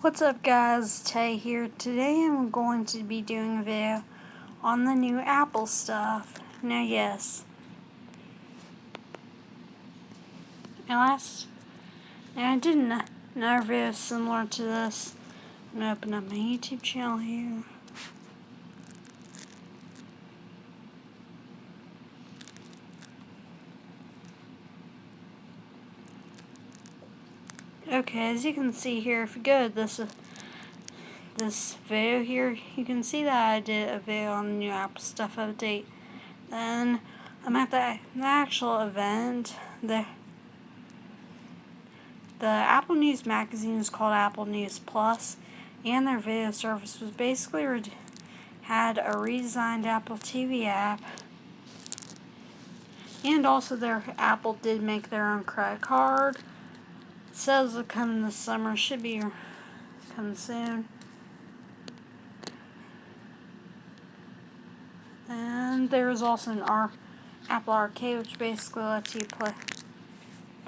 What's up guys, Tay here. Today I'm going to be doing a video on the new Apple stuff. Now yes, I did another video similar to this. I'm going to open up my YouTube channel here. Okay, as you can see here, if you go to this video here, you can see that I did a video on the new Apple stuff update. Then I'm at the actual event. The Apple News magazine is called Apple News Plus, and their video service was basically had a redesigned Apple TV app, and also their Apple did make their own credit card. It says it'll come this summer, should be coming soon. And there was also an Apple Arcade, which basically lets you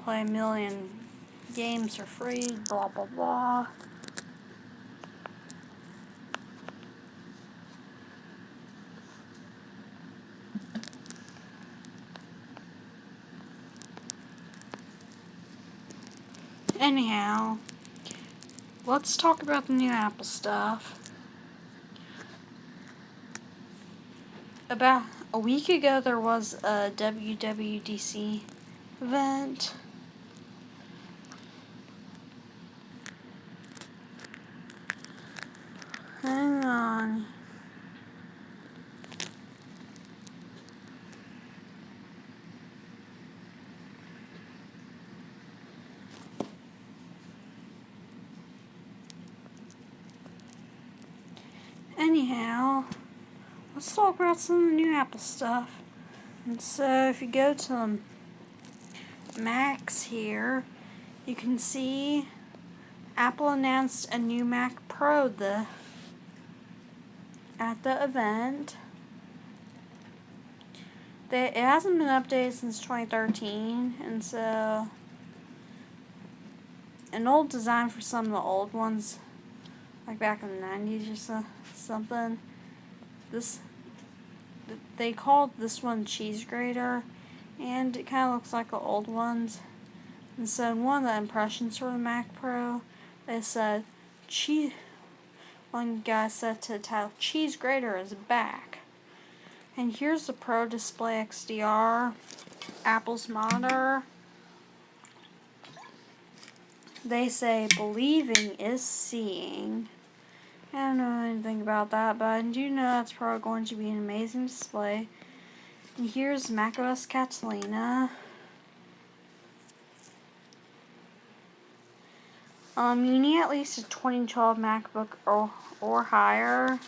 play a million games for free, blah blah blah. Anyhow, let's talk about the new Apple stuff. About a week ago, there was a WWDC event. Hang on. Anyhow, let's talk about some of the new Apple stuff. And so, if you go to Macs here, you can see Apple announced a new Mac Pro at the event. It hasn't been updated since 2013, and so an old design for some of the old ones, like back in the 90s or something. They called this one Cheese Grater, and it kind of looks like the old ones. And so in one of the impressions for the Mac Pro, they said, one guy said to the title, "Cheese Grater is back." And here's the Pro Display XDR, Apple's monitor. They say, "Believing is seeing." I don't know anything about that, but I do know that's probably going to be an amazing display. And here's macOS Catalina. You need at least a 2012 MacBook or higher.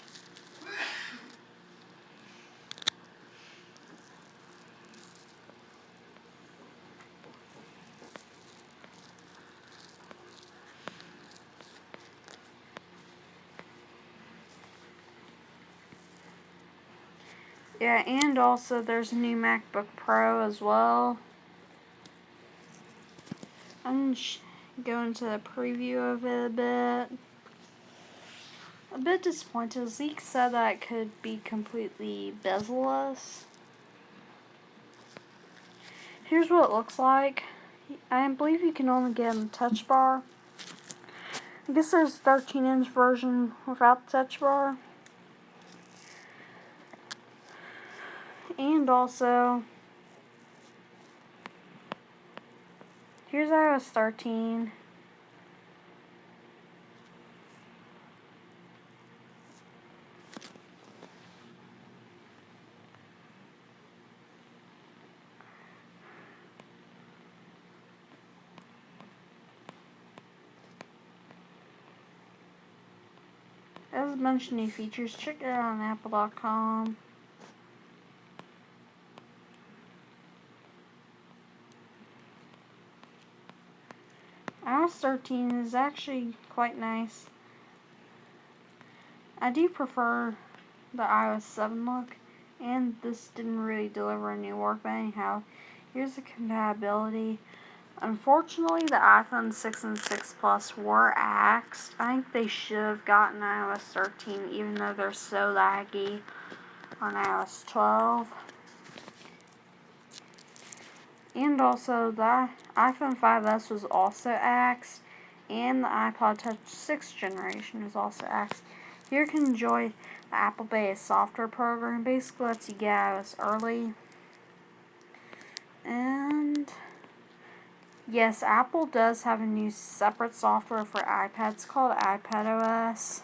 Yeah, and also there's a new MacBook Pro as well. I'm go into the preview of it a bit. A bit disappointed. Zeke said that it could be completely bezel-less. Here's what it looks like. I believe you can only get in the touch bar. I guess there's a 13-inch version without the touch bar. And also, here's iOS 13. As a bunch of new features, check it out on apple.com. iOS 13 is actually quite nice. I do prefer the iOS 7 look, and this didn't really deliver a new work, but anyhow, here's the compatibility. Unfortunately, the iPhone 6 and 6 Plus were axed. I think they should have gotten iOS 13, even though they're so laggy on iOS 12. And also, the iPhone 5S was also axed, and the iPod Touch 6th generation was also axed. Here you can enjoy the Apple-based software program. Basically lets you get iOS early. And yes, Apple does have a new separate software for iPads called iPadOS.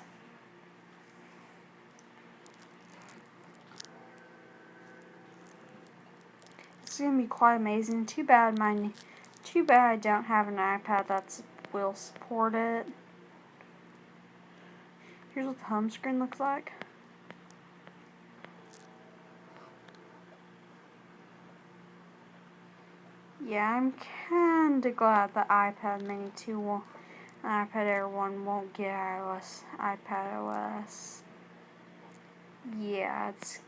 It's going to be quite amazing. Too bad I don't have an iPad that will support it. Here's what the home screen looks like. Yeah, I'm kinda glad the iPad Mini 2 and iPad Air 1 won't get iPadOS. Yeah, it's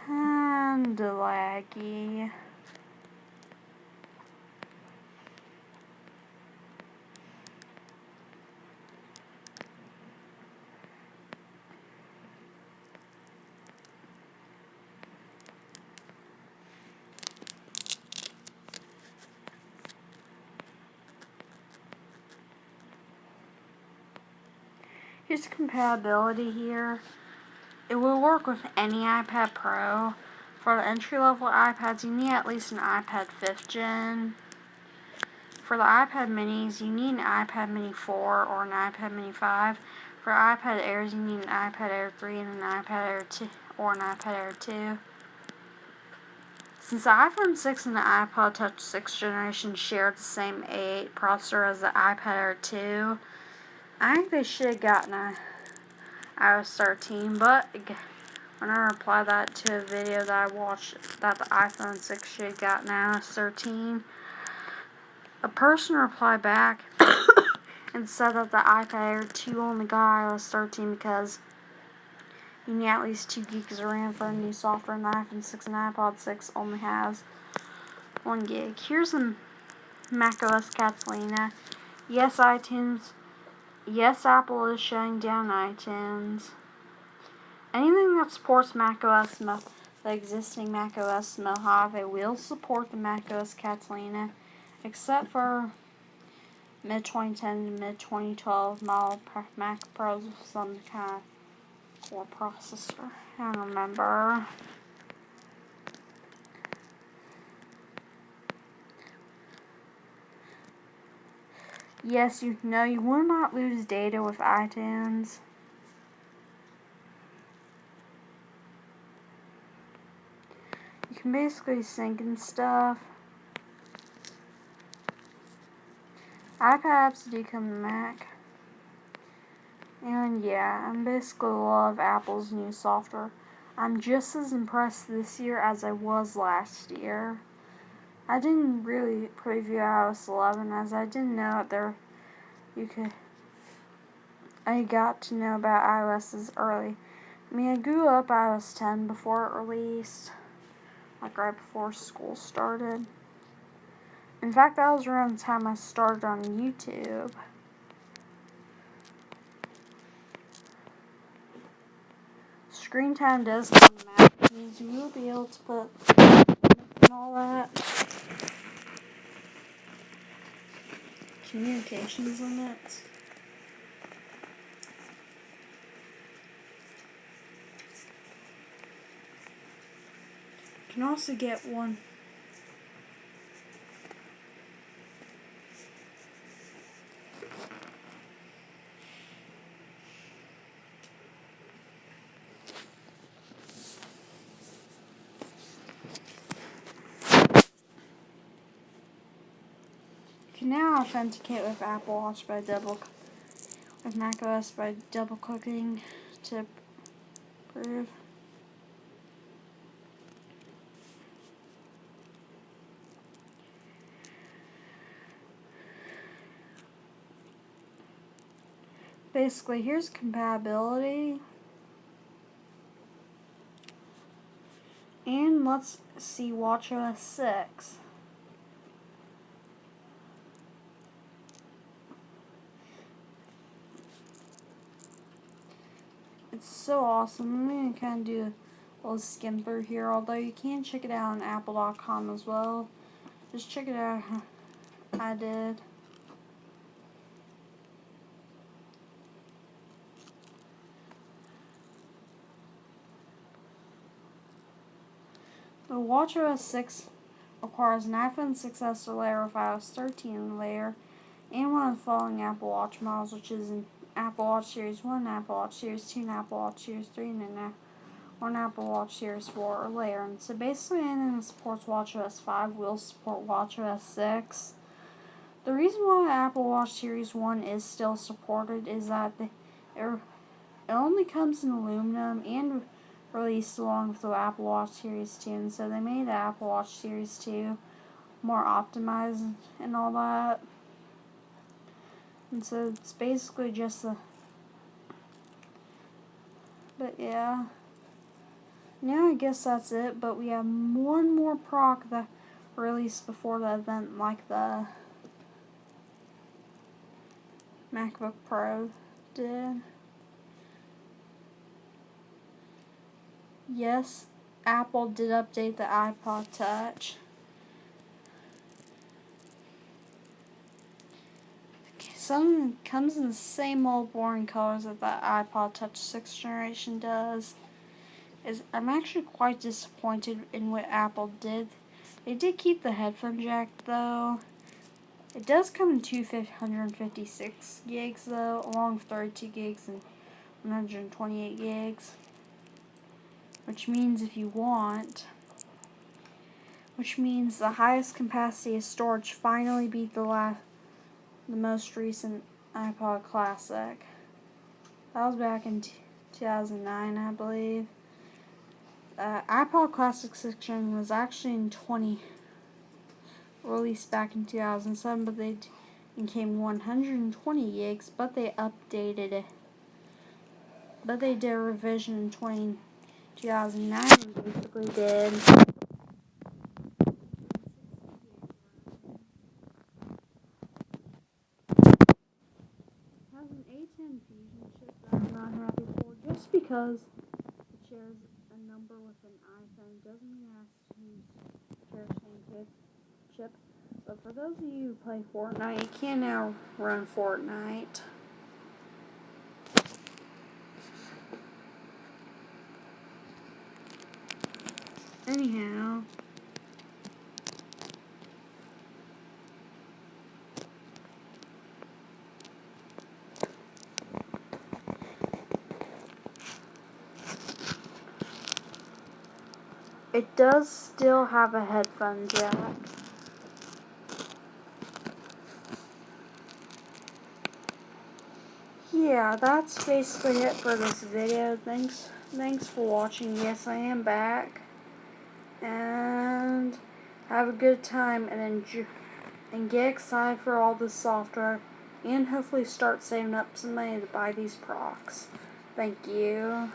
kinda laggy. Here's compatibility here. It will work with any iPad Pro. For the entry-level iPads, you need at least an iPad 5th gen. For the iPad minis, you need an iPad mini 4 or an iPad mini 5. For iPad Airs, you need an iPad Air 3 and an iPad Air 2 or an iPad Air 2. Since the iPhone 6 and the iPod Touch 6th generation shared the same A8 processor as the iPad Air 2, I think they should have gotten a iOS 13, but when I replied that to a video that I watched that the iPhone 6 should have gotten iOS 13, a person replied back and said that the iPad Air 2 only got iOS 13 because you need at least 2 gigs of RAM for a new software, and the iPhone 6 and iPod 6 only has 1 gig. Here's the macOS Catalina. Yes, iTunes. Yes, Apple is shutting down iTunes. Anything that supports macOS, the existing macOS Mojave will support the macOS Catalina, except for mid-2010 to mid-2012 model Mac Pros with some kind of core processor. I don't remember. Yes, you will not lose data with iTunes. You can basically sync and stuff. iPad apps do come to Mac. And yeah, I basically love Apple's new software. I'm just as impressed this year as I was last year. I didn't really preview iOS 11 as I didn't know I got to know about iOS as early. I mean, I grew up iOS 10 before it released, like right before school started. In fact, that was around the time I started on YouTube. Screen time does come to Mac. You will be able to put and all that. Communications limits. You can also get one. You can now authenticate with Apple Watch with macOS by double clicking to prove. Basically, here's compatibility. And let's see WatchOS 6. It's so awesome. I'm gonna kind of do a little skim through here, although you can check it out on apple.com as well. Just check it out. I did. The watchOS 6 requires an iPhone 6s layer with iOS 13 layer and one of the following Apple Watch models, which is an Apple Watch Series 1, Apple Watch Series 2, and Apple Watch Series 3, and one Apple Watch Series 4 layer. And so basically anything that supports watchOS 5 will support watchOS 6. The reason why Apple Watch Series 1 is still supported is that it only comes in aluminum and released along with the Apple Watch Series 2, and so they made the Apple Watch Series 2 more optimized and all that. And so it's basically just the... But yeah. Now I guess that's it, but we have one more proc that released before the event, like the MacBook Pro did. Yes, Apple did update the iPod Touch. Some comes in the same old boring colors that the iPod Touch 6th generation does. I'm actually quite disappointed in what Apple did. They did keep the headphone jack though. It does come in 256 gigs though, along with 32 gigs and 128 gigs. Which means the highest capacity of storage finally beat the most recent iPod Classic. That was back in 2009, I believe. iPod Classic 6th Gen was actually released back in 2007, but they became 120 gigs, but they updated it. But they did a revision in 2009 and basically did has an A10 Fusion chip that I'm not happy for, just because it shares a number with an iPhone doesn't mean it has to share the same chip. But for those of you who play Fortnite, you can now run Fortnite. Anyhow, it does still have a headphone jack. Yeah, that's basically it for this video. Thanks for watching. Yes, I am back. And have a good time and get excited for all this software and hopefully start saving up some money to buy these procs. Thank you.